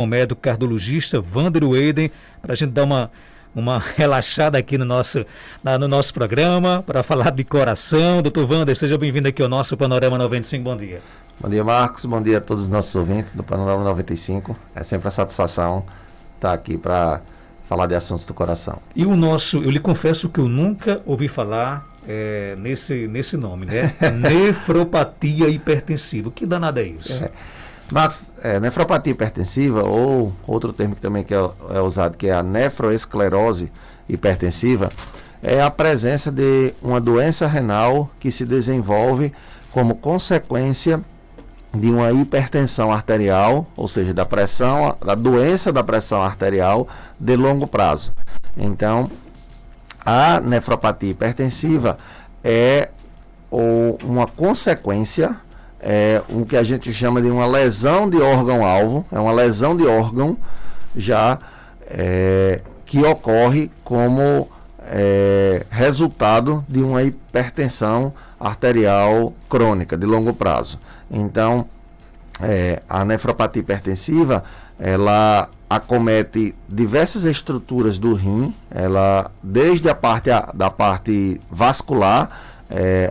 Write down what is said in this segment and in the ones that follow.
O médico cardiologista Wander Weyden, para a gente dar uma relaxada aqui no nosso programa, para falar de coração. Doutor Wander, seja bem-vindo aqui ao nosso Panorama 95, bom dia. Bom dia, Marcos, bom dia a todos os nossos ouvintes do Panorama 95. É sempre uma satisfação estar aqui para falar de assuntos do coração. E eu lhe confesso que eu nunca ouvi falar nesse nome, né? Nefropatia hipertensiva. Que danada é isso? Mas nefropatia hipertensiva, ou outro termo que também é usado, que é a nefroesclerose hipertensiva, é a presença de uma doença renal que se desenvolve como consequência de uma hipertensão arterial, ou seja, da doença da pressão arterial de longo prazo. Então, a nefropatia hipertensiva é uma consequência, o que a gente chama de uma lesão de órgão-alvo, é uma lesão de órgão já que ocorre como resultado de uma hipertensão arterial crônica de longo prazo. Então, a nefropatia hipertensiva, ela acomete diversas estruturas do rim, desde a parte vascular,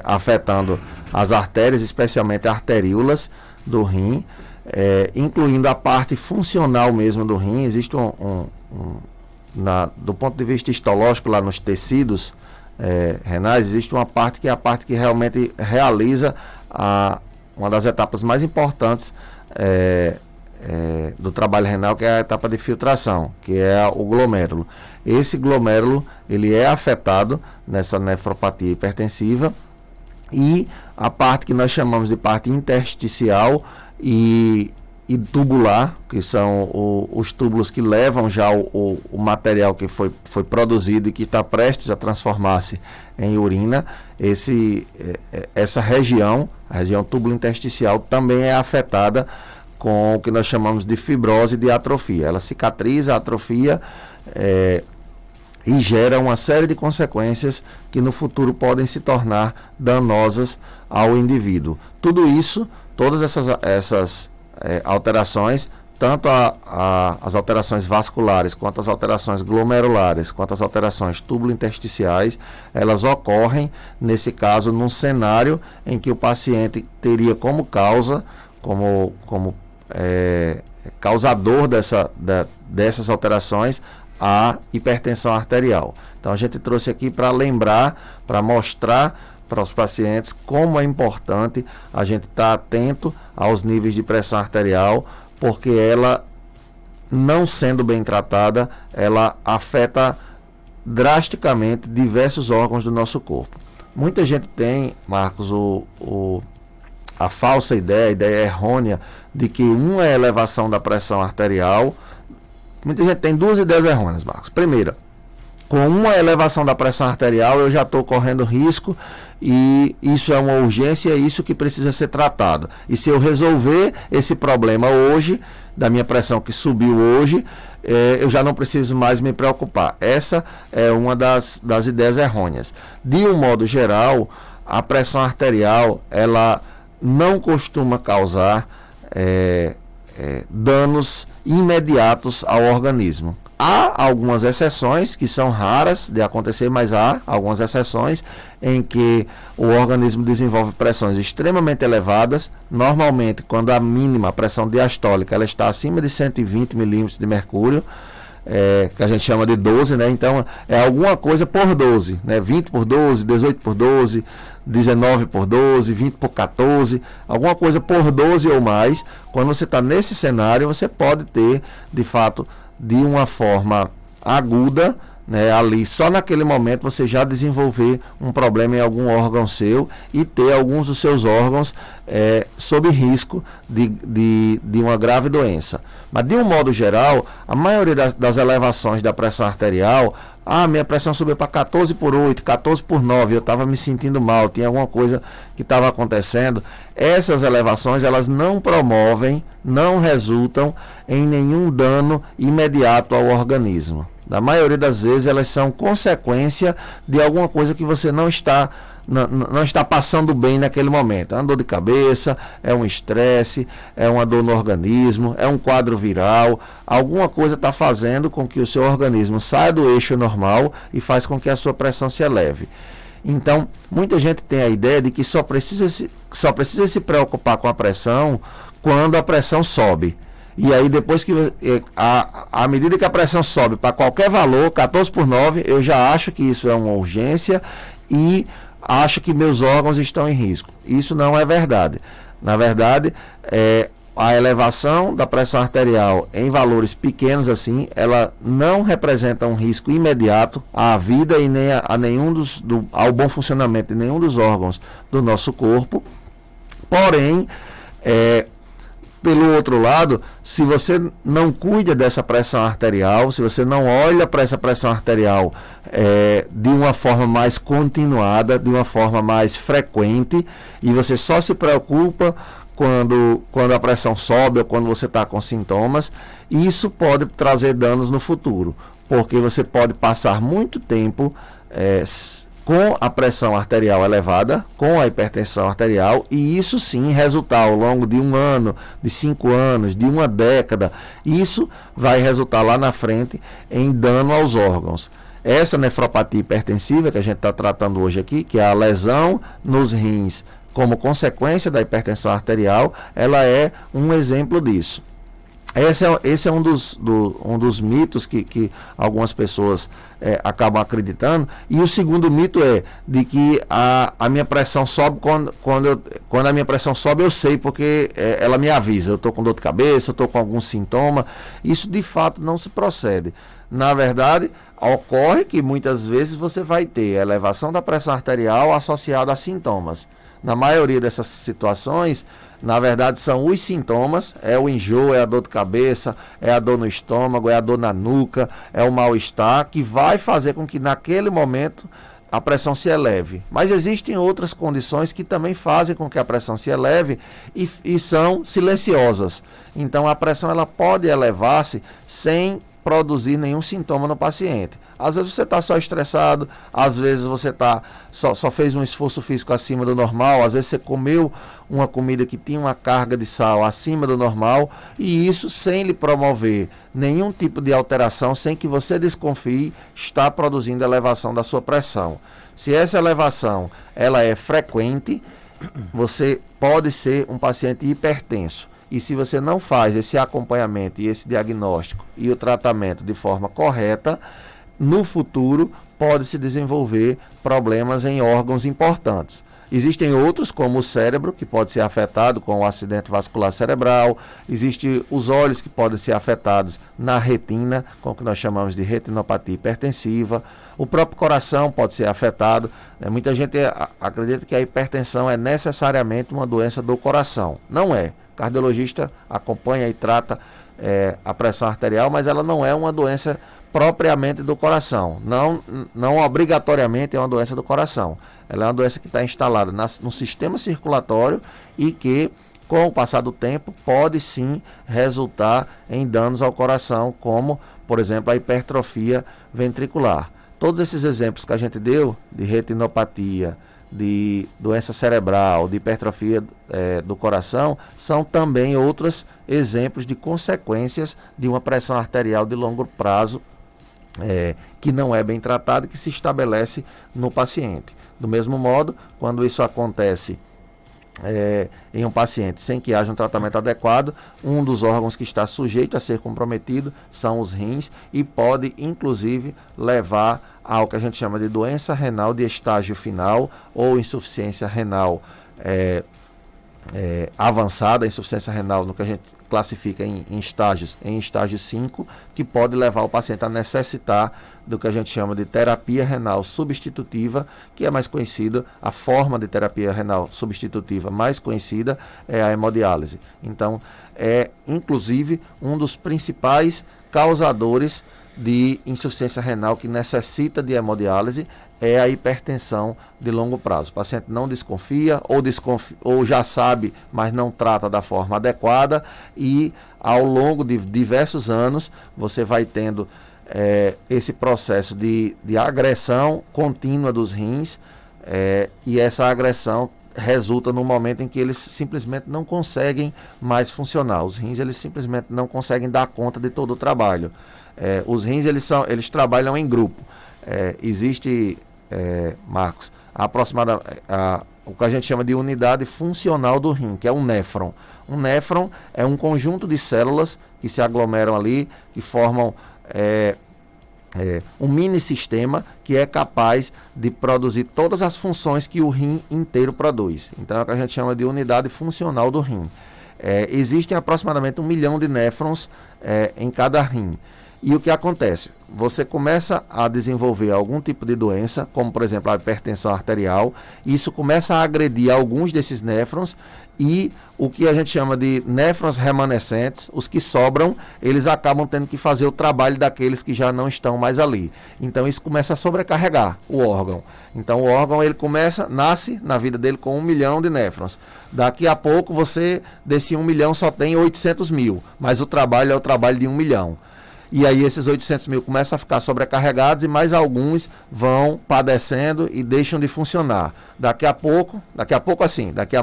afetando as artérias, especialmente arteríolas do rim, incluindo a parte funcional mesmo do rim. Existe do ponto de vista histológico, lá nos tecidos renais, existe uma parte que é a parte que realmente realiza uma das etapas mais importantes do trabalho renal, que é a etapa de filtração, que é o glomérulo. Esse glomérulo, ele é afetado nessa nefropatia hipertensiva, e a parte que nós chamamos de parte intersticial e tubular, que são os túbulos que levam já o material que foi produzido e que está prestes a transformar-se em urina. Essa região, a região túbulo intersticial, também é afetada com o que nós chamamos de fibrose de atrofia. Ela cicatriza, atrofia e gera uma série de consequências que no futuro podem se tornar danosas ao indivíduo. Tudo isso, todas essas alterações, tanto as alterações vasculares, quanto as alterações glomerulares, quanto as alterações tubulo-intersticiais, elas ocorrem, nesse caso, num cenário em que o paciente teria como causa, como causador dessas alterações, a hipertensão arterial. Então a gente trouxe aqui para lembrar, para mostrar para os pacientes como é importante a gente estar atento aos níveis de pressão arterial, porque ela, não sendo bem tratada, ela afeta drasticamente diversos órgãos do nosso corpo. Muita gente tem, Marcos, a falsa ideia, a ideia errônea de que uma é a elevação da pressão arterial. Muita gente tem duas ideias errôneas, Marcos. Primeira, com uma elevação da pressão arterial eu já estou correndo risco e isso é uma urgência, é isso que precisa ser tratado. E se eu resolver esse problema hoje, da minha pressão que subiu hoje, eu já não preciso mais me preocupar. Essa é uma das ideias errôneas. De um modo geral, a pressão arterial, ela não costuma causar danos imediatos ao organismo. Há algumas exceções que são raras de acontecer, mas há algumas exceções em que o organismo desenvolve pressões extremamente elevadas. Normalmente, quando a mínima pressão diastólica ela está acima de 120 milímetros de mercúrio, que a gente chama de 12, né? Então é alguma coisa por 12, né? 20 por 12, 18 por 12, 19 por 12, 20 por 14, alguma coisa por 12 ou mais. Quando você está nesse cenário, você pode ter, de fato, de uma forma aguda, né, ali só naquele momento você já desenvolver um problema em algum órgão seu e ter alguns dos seus órgãos sob risco de uma grave doença. Mas de um modo geral, a maioria das elevações da pressão arterial, minha pressão subiu para 14 por 8, 14 por 9, eu estava me sentindo mal, tinha alguma coisa que estava acontecendo. Essas elevações, elas não promovem, não resultam em nenhum dano imediato ao organismo. Na maioria das vezes, elas são consequência de alguma coisa que você não está não está passando bem naquele momento. É uma dor de cabeça, é um estresse, é uma dor no organismo, é um quadro viral. Alguma coisa está fazendo com que o seu organismo saia do eixo normal e faz com que a sua pressão se eleve. Então, muita gente tem a ideia de que só precisa se preocupar com a pressão quando a pressão sobe. E aí, depois que à medida que a pressão sobe para qualquer valor, 14/9, eu já acho que isso é uma urgência e acho que meus órgãos estão em risco. Isso não é verdade. Na verdade, a elevação da pressão arterial em valores pequenos assim, ela não representa um risco imediato à vida e nem ao bom funcionamento de nenhum dos órgãos do nosso corpo. Porém, pelo outro lado, se você não cuida dessa pressão arterial, se você não olha para essa pressão arterial de uma forma mais continuada, de uma forma mais frequente, e você só se preocupa quando a pressão sobe ou quando você está com sintomas, isso pode trazer danos no futuro, porque você pode passar muito tempo com a pressão arterial elevada, com a hipertensão arterial, e isso sim resultar ao longo de 1 ano, de 5 anos, de 1 década, isso vai resultar lá na frente em dano aos órgãos. Essa nefropatia hipertensiva que a gente está tratando hoje aqui, que é a lesão nos rins como consequência da hipertensão arterial, ela é um exemplo disso. Esse é um dos mitos que algumas pessoas acabam acreditando. E o segundo mito é de que a minha pressão sobe quando a minha pressão sobe, eu sei, porque ela me avisa, eu estou com dor de cabeça, eu estou com algum sintoma. Isso de fato não se procede. Na verdade, ocorre que muitas vezes você vai ter elevação da pressão arterial associada a sintomas. Na maioria dessas situações, na verdade, são os sintomas, é o enjoo, é a dor de cabeça, é a dor no estômago, é a dor na nuca, é o mal-estar, que vai fazer com que naquele momento a pressão se eleve. Mas existem outras condições que também fazem com que a pressão se eleve e são silenciosas. Então a pressão ela pode elevar-se sem produzir nenhum sintoma no paciente. Às vezes você está só estressado, às vezes você só fez um esforço físico acima do normal, às vezes você comeu uma comida que tinha uma carga de sal acima do normal, e isso sem lhe promover nenhum tipo de alteração, sem que você desconfie, está produzindo elevação da sua pressão. Se essa elevação ela é frequente, você pode ser um paciente hipertenso. E se você não faz esse acompanhamento e esse diagnóstico e o tratamento de forma correta, no futuro pode se desenvolver problemas em órgãos importantes. Existem outros, como o cérebro, que pode ser afetado com o acidente vascular cerebral. Existem os olhos, que podem ser afetados na retina, com o que nós chamamos de retinopatia hipertensiva. O próprio coração pode ser afetado. Muita gente acredita que a hipertensão é necessariamente uma doença do coração. Não é. O cardiologista acompanha e trata a pressão arterial, mas ela não é uma doença propriamente do coração. Não obrigatoriamente é uma doença do coração. Ela é uma doença que está instalada no sistema circulatório e que, com o passar do tempo, pode sim resultar em danos ao coração, como, por exemplo, a hipertrofia ventricular. Todos esses exemplos que a gente deu, de retinopatia, de doença cerebral, de hipertrofia do coração, são também outros exemplos de consequências de uma pressão arterial de longo prazo que não é bem tratada e que se estabelece no paciente. Do mesmo modo, quando isso acontece em um paciente sem que haja um tratamento adequado, um dos órgãos que está sujeito a ser comprometido são os rins e pode, inclusive, levar ao que a gente chama de doença renal de estágio final ou insuficiência renal avançada, insuficiência renal no que a gente classifica em estágio 5, que pode levar o paciente a necessitar do que a gente chama de terapia renal substitutiva, que é mais conhecida, a forma de terapia renal substitutiva mais conhecida é a hemodiálise. Então, é inclusive um dos principais causadores de insuficiência renal que necessita de hemodiálise é a hipertensão de longo prazo. O paciente não desconfia ou já sabe, mas não trata da forma adequada, e ao longo de diversos anos você vai tendo esse processo de agressão contínua dos rins, e essa agressão resulta no momento em que eles simplesmente não conseguem mais funcionar. Os rins, eles simplesmente não conseguem dar conta de todo o trabalho. Os rins, eles trabalham em grupo. Existe, Marcos, o que a gente chama de unidade funcional do rim, que é um néfron. Um néfron é um conjunto de células que se aglomeram ali, que formam um mini sistema que é capaz de produzir todas as funções que o rim inteiro produz. Então é o que a gente chama de unidade funcional do rim. Existem aproximadamente 1 milhão de néfrons em cada rim. E o que acontece? Você começa a desenvolver algum tipo de doença, como por exemplo a hipertensão arterial, e isso começa a agredir alguns desses néfrons, e o que a gente chama de néfrons remanescentes, os que sobram, eles acabam tendo que fazer o trabalho daqueles que já não estão mais ali. Então isso começa a sobrecarregar o órgão. Então o órgão, ele nasce na vida dele com 1 milhão de néfrons. Daqui a pouco desse 1 milhão só tem 800 mil, mas o trabalho é o trabalho de 1 milhão. E aí esses 800 mil começam a ficar sobrecarregados e mais alguns vão padecendo e deixam de funcionar. Daqui a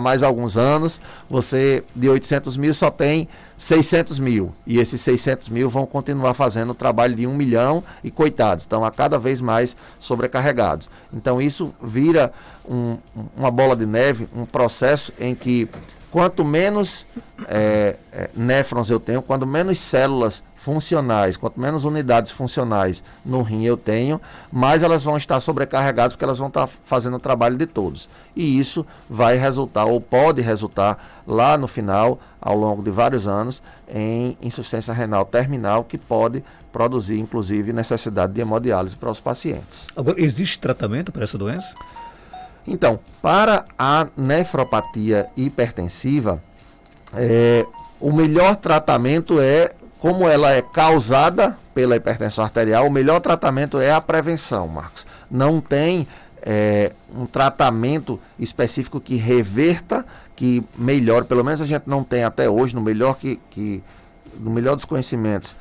mais alguns anos, você de 800 mil só tem 600 mil. E esses 600 mil vão continuar fazendo o trabalho de 1 milhão e coitados, estão a cada vez mais sobrecarregados. Então isso vira uma bola de neve, um processo em que quanto menos néfrons eu tenho, quanto menos células funcionais, quanto menos unidades funcionais no rim eu tenho, mais elas vão estar sobrecarregadas, porque elas vão estar fazendo o trabalho de todos. E isso vai resultar, ou pode resultar, lá no final, ao longo de vários anos, em insuficiência renal terminal, que pode produzir, inclusive, necessidade de hemodiálise para os pacientes. Agora, existe tratamento para essa doença? Então, para a nefropatia hipertensiva, o melhor tratamento como ela é causada pela hipertensão arterial, o melhor tratamento é a prevenção, Marcos. Não tem um tratamento específico que reverta, que melhore, pelo menos a gente não tem até hoje, no melhor dos conhecimentos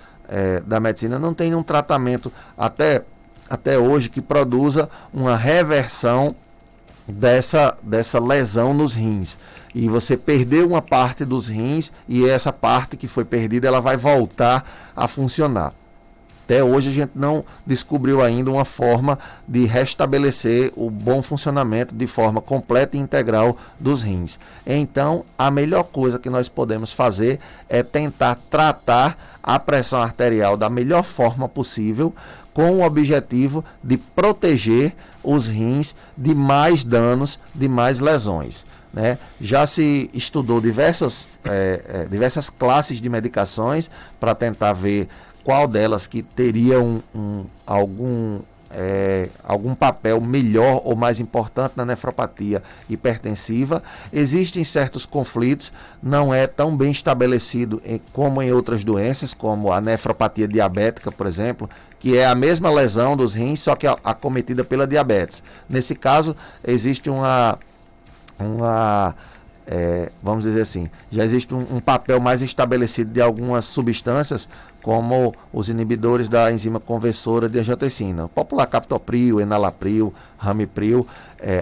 da medicina, não tem um tratamento até hoje que produza uma reversão dessa lesão nos rins. E você perdeu uma parte dos rins e essa parte que foi perdida, ela vai voltar a funcionar. Até hoje a gente não descobriu ainda uma forma de restabelecer o bom funcionamento de forma completa e integral dos rins. Então, a melhor coisa que nós podemos fazer é tentar tratar a pressão arterial da melhor forma possível, com o objetivo de proteger os rins de mais danos, de mais lesões. Né? Já se estudou diversas classes de medicações para tentar ver qual delas que teria algum papel melhor ou mais importante na nefropatia hipertensiva. Existem certos conflitos, não é tão bem estabelecido como em outras doenças, como a nefropatia diabética, por exemplo, que é a mesma lesão dos rins, só que acometida pela diabetes. Nesse caso, existe vamos dizer assim, já existe um papel mais estabelecido de algumas substâncias, como os inibidores da enzima conversora de angiotensina, popular captopril, enalapril, ramipril,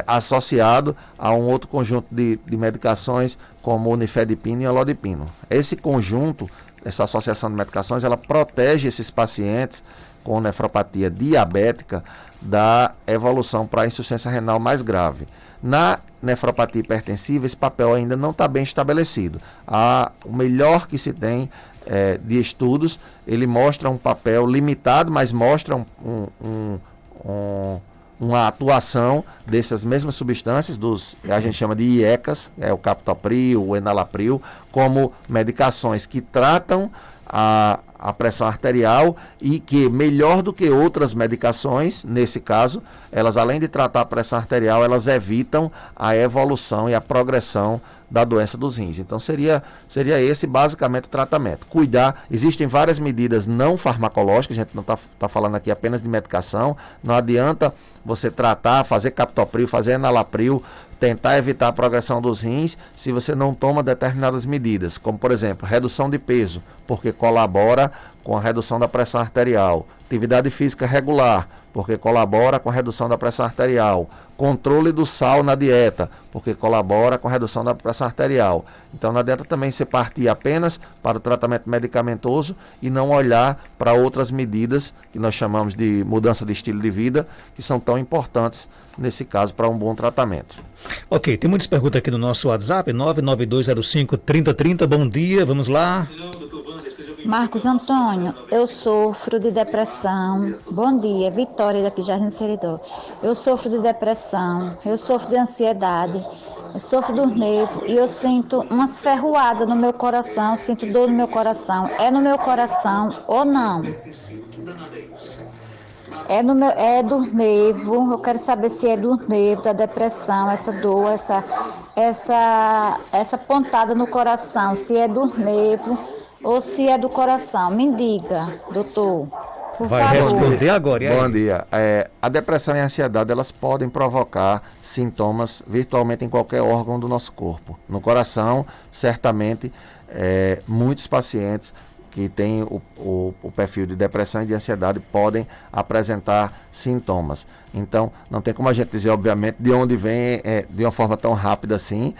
associado a um outro conjunto de medicações, como o nifedipino e o alodipino. Esse conjunto, essa associação de medicações, ela protege esses pacientes com nefropatia diabética da evolução para a insuficiência renal mais grave. Na nefropatia hipertensiva, esse papel ainda não está bem estabelecido. O melhor que se tem de estudos, ele mostra um papel limitado, mas mostra uma atuação dessas mesmas substâncias, a gente chama de IECAS, o captopril, o enalapril, como medicações que tratam a pressão arterial e que, melhor do que outras medicações, nesse caso, elas, além de tratar a pressão arterial, elas evitam a evolução e a progressão da doença dos rins. Então seria esse basicamente o tratamento. Cuidar, existem várias medidas não farmacológicas, a gente não está falando aqui apenas de medicação, não adianta você tratar, fazer captopril, fazer enalapril, tentar evitar a progressão dos rins se você não toma determinadas medidas, como por exemplo, redução de peso, porque colabora com a redução da pressão arterial, atividade física regular, porque colabora com a redução da pressão arterial. Controle do sal na dieta, porque colabora com a redução da pressão arterial. Então, não adianta também se partir apenas para o tratamento medicamentoso e não olhar para outras medidas que nós chamamos de mudança de estilo de vida, que são tão importantes nesse caso para um bom tratamento. Ok, tem muitas perguntas aqui no nosso WhatsApp, 992053030. Bom dia, vamos lá. Marcos Antônio, eu sofro de depressão. Bom dia, Vitória daqui Jardim Seridó. Eu sofro de depressão, eu sofro de ansiedade, eu sofro dos nervos e eu sinto umas ferroadas no meu coração, sinto dor no meu coração. É no meu coração ou não? É do nervo, eu quero saber se é do nervo, da depressão, essa dor, essa pontada no coração, se é do nervo ou se é do coração. Me diga, doutor, por Vai favor. responder agora. E aí? Bom dia. A depressão e a ansiedade, elas podem provocar sintomas virtualmente em qualquer órgão do nosso corpo. No coração, certamente, muitos pacientes que têm o perfil de depressão e de ansiedade podem apresentar sintomas. Então, não tem como a gente dizer, obviamente, de onde vem de uma forma tão rápida assim,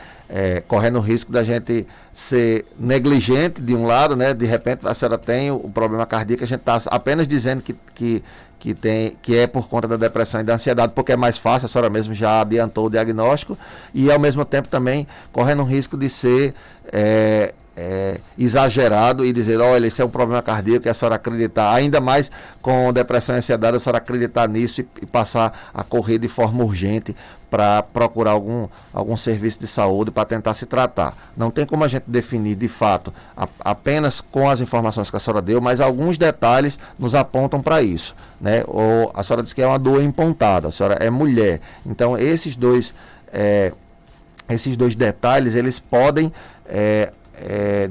correndo o risco da gente ser negligente de um lado, né? De repente a senhora tem o problema cardíaco, a gente está apenas dizendo que é por conta da depressão e da ansiedade, porque é mais fácil, a senhora mesmo já adiantou o diagnóstico, e ao mesmo tempo também correndo o risco de ser exagerado e dizer, olha, esse é um problema cardíaco, e a senhora acreditar, ainda mais com depressão e ansiedade, a senhora acreditar nisso e passar a correr de forma urgente para procurar algum serviço de saúde para tentar se tratar. Não tem como a gente definir de fato apenas com as informações que a senhora deu, mas alguns detalhes nos apontam para isso, né? Ou a senhora disse que é uma dor empontada, a senhora é mulher, então esses dois detalhes, eles podem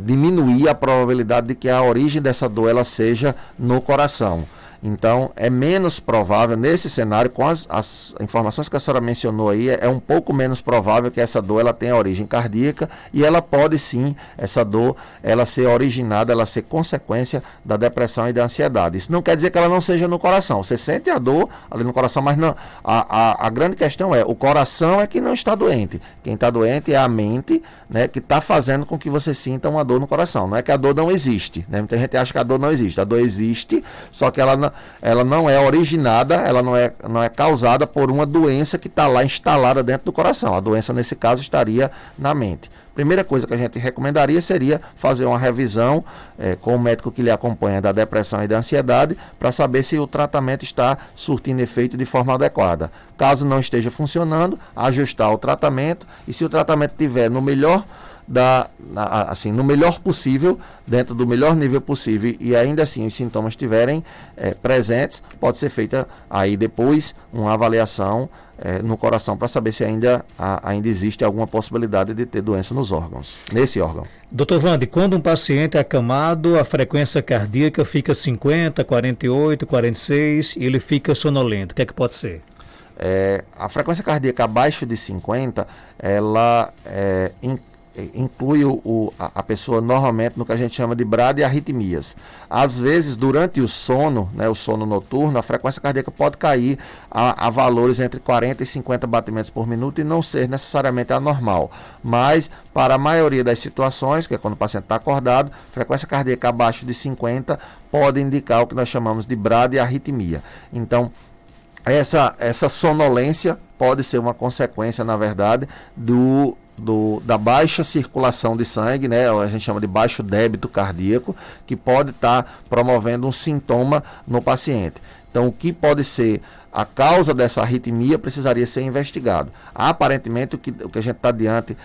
diminuir a probabilidade de que a origem dessa dor ela seja no coração. Então, é menos provável, nesse cenário, com as informações que a senhora mencionou aí, é um pouco menos provável que essa dor ela tenha origem cardíaca, e ela pode sim, essa dor, ela ser originada, ela ser consequência da depressão e da ansiedade. Isso não quer dizer que ela não seja no coração. Você sente a dor ali no coração, mas não, a grande questão o coração é que não está doente. Quem está doente é a mente, né, que está fazendo com que você sinta uma dor no coração. Não é que a dor não existe, né? Muita gente acha que a dor não existe. A dor existe, só que ela não é originada, ela não é causada por uma doença que está lá instalada dentro do coração. A doença, nesse caso, estaria na mente. Primeira coisa que a gente recomendaria seria fazer uma revisão com o médico que lhe acompanha da depressão e da ansiedade, para saber se o tratamento está surtindo efeito de forma adequada. Caso não esteja funcionando, ajustar o tratamento, e se o tratamento estiver no melhor no melhor possível, dentro do melhor nível possível, e ainda assim os sintomas estiverem presentes, pode ser feita aí depois uma avaliação no coração para saber se ainda existe alguma possibilidade de ter doença nos órgãos, nesse órgão. Doutor Vande, quando um paciente é acamado, a frequência cardíaca fica 50, 48, 46 e ele fica sonolento, o que é que pode ser? A frequência cardíaca abaixo de 50, ela inclui a pessoa normalmente no que a gente chama de bradiarritmias. Às vezes, durante o sono, né, o sono noturno, a frequência cardíaca pode cair a valores entre 40 e 50 batimentos por minuto e não ser necessariamente anormal. Mas, para a maioria das situações, que é quando o paciente está acordado, frequência cardíaca abaixo de 50 pode indicar o que nós chamamos de bradiarritmia. Então, essa sonolência pode ser uma consequência, na verdade, da baixa circulação de sangue, né? A gente chama de baixo débito cardíaco, que pode estar promovendo um sintoma no paciente. Então, o que pode ser a causa dessa arritmia precisaria ser investigado. Aparentemente, o que a gente está diante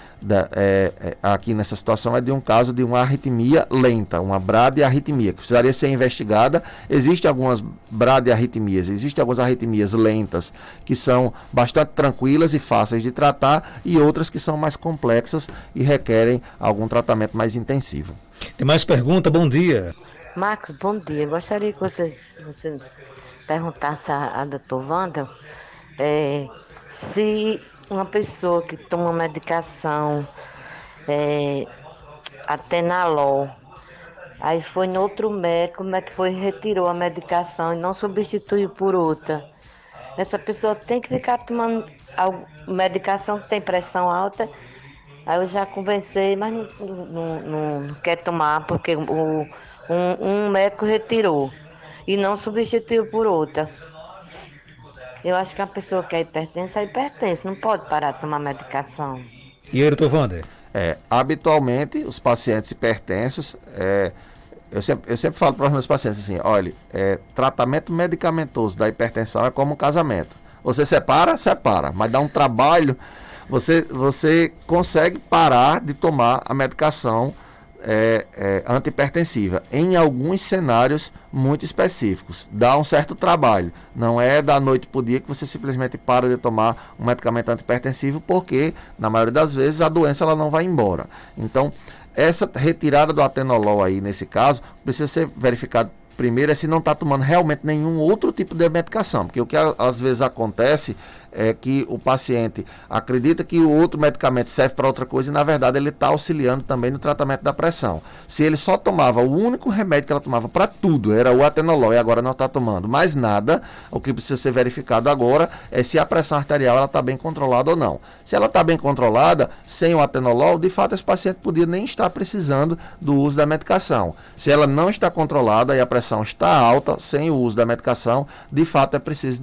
aqui nessa situação é de um caso de uma arritmia lenta, uma bradiarritmia, que precisaria ser investigada. Existem algumas bradiarritmias, existem algumas arritmias lentas que são bastante tranquilas e fáceis de tratar, e outras que são mais complexas e requerem algum tratamento mais intensivo. Tem mais pergunta? Bom dia. Marcos, bom dia. Gostaria que você perguntasse a doutor Wanda se uma pessoa que toma medicação Atenolol, foi no outro médico, o médico retirou a medicação e não substituiu por outra. essa pessoa tem que ficar tomando medicação que tem pressão alta. Aí eu já conversei, mas não quer tomar, porque um médico retirou e não substituiu por outra. Eu acho que a pessoa que é hipertensa, não pode parar de tomar medicação. E aí, doutor Wander? Habitualmente, os pacientes hipertensos, eu sempre falo para os meus pacientes assim, olha, tratamento medicamentoso da hipertensão é como um casamento. Você separa, mas dá um trabalho, você consegue parar de tomar a medicação antihipertensiva em alguns cenários muito específicos. Dá um certo trabalho. Não é da noite para o dia que você simplesmente para de tomar um medicamento antihipertensivo, porque, na maioria das vezes, a doença ela não vai embora. Então, essa retirada do atenolol aí, nesse caso, precisa ser verificado primeiro se não está tomando realmente nenhum outro tipo de medicação, porque o que às vezes acontece é que o paciente acredita que o outro medicamento serve para outra coisa e na verdade ele está auxiliando também no tratamento da pressão. Se ele só tomava, o único remédio que ela tomava para tudo era o atenolol e agora não está tomando mais nada, o que precisa ser verificado agora é se a pressão arterial está bem controlada ou não. Se ela está bem controlada, sem o atenolol, de fato esse paciente podia nem estar precisando do uso da medicação. Se ela não está controlada e a pressão está alta, sem o uso da medicação, de fato é preciso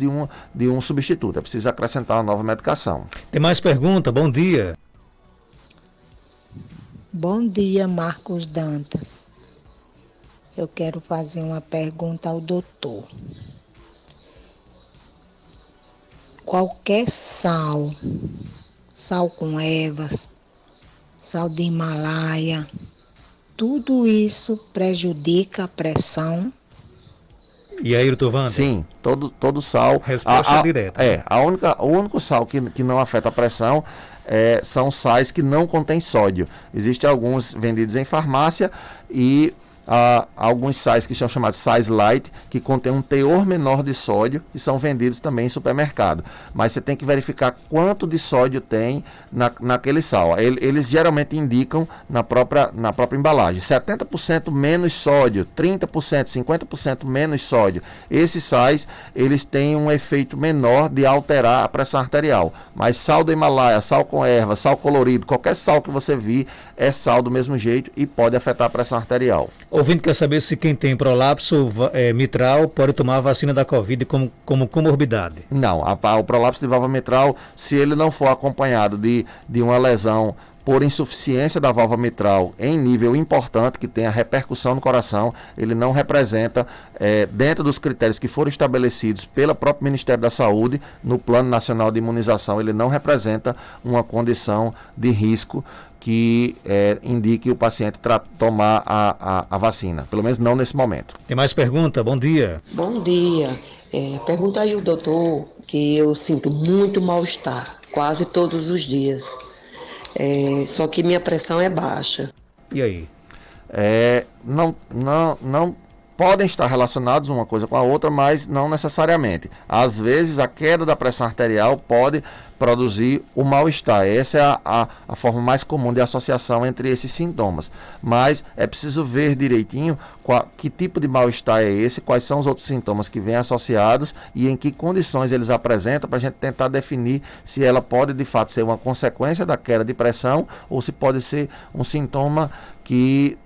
de um substituto, é preciso acrescentar uma nova medicação. Tem mais pergunta? Bom dia. Bom dia, Marcos Dantas. Eu quero fazer uma pergunta ao doutor. Qualquer sal com ervas, sal de Himalaia, tudo isso prejudica a pressão? E aí, doutor Wander? Sim, todo sal. Resposta direta. O único sal que não afeta a pressão são sais que não contêm sódio. Existem alguns vendidos em farmácia e alguns sais que são chamados sais light, que contêm um teor menor de sódio, que são vendidos também em supermercado. Mas você tem que verificar quanto de sódio tem naquele sal. Eles geralmente indicam na própria embalagem. 70% menos sódio, 30%, 50% menos sódio. Esses sais, eles têm um efeito menor de alterar a pressão arterial. Mas sal do Himalaia, sal com erva, sal colorido, qualquer sal que você vir, é sal do mesmo jeito e pode afetar a pressão arterial. O ouvinte quer saber se quem tem prolapso mitral pode tomar a vacina da Covid como comorbidade. Não, o prolapso de válvula mitral, se ele não for acompanhado de uma lesão por insuficiência da válvula mitral em nível importante, que tenha repercussão no coração, ele não representa, dentro dos critérios que foram estabelecidos pelo próprio Ministério da Saúde, no Plano Nacional de Imunização, ele não representa uma condição de risco que indique o paciente tomar a vacina, pelo menos não nesse momento. Tem mais pergunta? Bom dia. Bom dia. Pergunta aí o doutor, que eu sinto muito mal-estar, quase todos os dias. Só que minha pressão é baixa. E aí? Não podem estar relacionados uma coisa com a outra, mas não necessariamente. Às vezes a queda da pressão arterial pode produzir o mal-estar. Essa é a forma mais comum de associação entre esses sintomas. Mas é preciso ver direitinho que tipo de mal-estar é esse, quais são os outros sintomas que vêm associados e em que condições eles apresentam, para a gente tentar definir se ela pode de fato ser uma consequência da queda de pressão ou se pode ser um sintoma que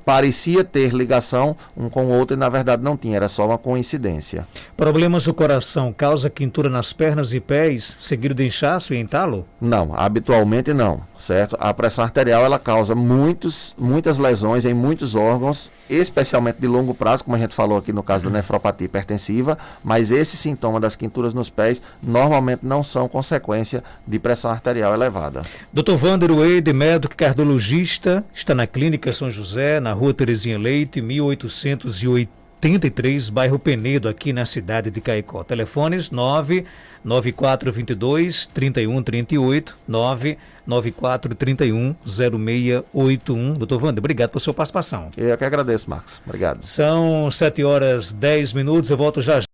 parecia ter ligação um com o outro e na verdade não tinha, era só uma coincidência. Problemas do coração causa quintura nas pernas e pés, seguido de inchaço e entalo? Não, habitualmente não, certo? A pressão arterial ela causa muitas lesões em muitos órgãos, especialmente de longo prazo, como a gente falou aqui no caso da nefropatia hipertensiva, mas esse sintoma das quinturas nos pés normalmente não são consequência de pressão arterial elevada. Dr. Wander Wade, médico cardiologista, está na Clínica São José, na Rua Terezinha Leite, 1883, bairro Penedo, aqui na cidade de Caicó. Telefones 99422-3138, 99431-0681. Dr. Wander, obrigado por sua participação. Eu que agradeço, Marcos. Obrigado. São 7h10, eu volto já.